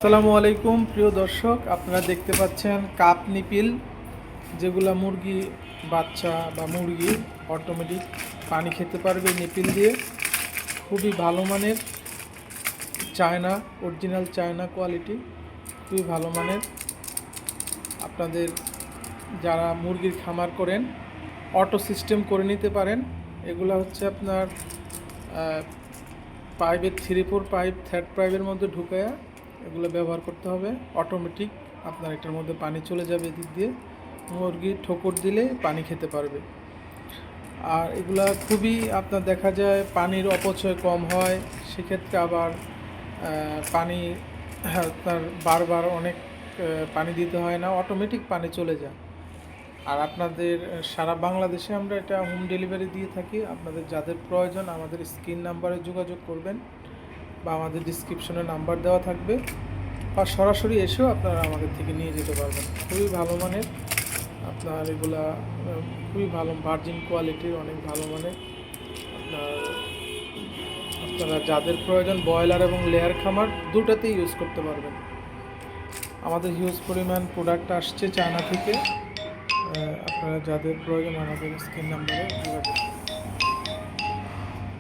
আসসালামু আলাইকুম প্রিয় দর্শক, আপনারা দেখতে পাচ্ছেন কাপ নিপিল, যেগুলা মুরগি বাচ্চা বা মুরগি অটোমেটিক পানি খেতে পারবে নিপিল দিয়ে। খুবই ভালো মানের চায়না, অরিজিনাল চায়না কোয়ালিটি, খুবই ভালো মানের। আপনাদের যারা মুরগির খামার করেন অটো সিস্টেম করে নিতে পারেন। এগুলা হচ্ছে আপনার পাইপের 3-4 পাইপ থার্ড পাইপের মধ্যে ঢুকায়া এগুলো ব্যবহার করতে হবে। অটোমেটিক আপনার এটার মধ্যে পানি চলে যাবে, এদিক দিয়ে মুরগি ঠোকর দিলে পানি খেতে পারবে। আর এগুলা খুবই আপনার দেখা যায় পানির অপচয় কম হয়, সেক্ষেত্রে আবার পানি আপনার বারবার অনেক পানি দিতে হয় না, অটোমেটিক পানি চলে যায়। আর আপনাদের সারা বাংলাদেশে আমরা এটা হোম ডেলিভারি দিয়ে থাকি। আপনাদের যাদের প্রয়োজন আমাদের স্ক্রিন নাম্বারে যোগাযোগ করবেন বা আমাদের ডিসক্রিপশনে নাম্বার দেওয়া থাকবে, বা সরাসরি এসেও আপনারা আমাদের থেকে নিয়ে যেতে পারবেন। খুবই ভালো মানের আপনার এগুলা, খুবই ভালো ভার্জিন কোয়ালিটির, অনেক ভালো মানের। আপনারা যাদের প্রয়োজন ব্রয়লার এবং লেয়ার খামার দুটাতেই ইউজ করতে পারবেন। আমাদের হিউজ পরিমাণ প্রোডাক্ট আসছে চায়না থেকে। আপনারা যাদের প্রয়োজন আমাদের স্ক্রিন নাম্বারে যোগাযোগ করুন।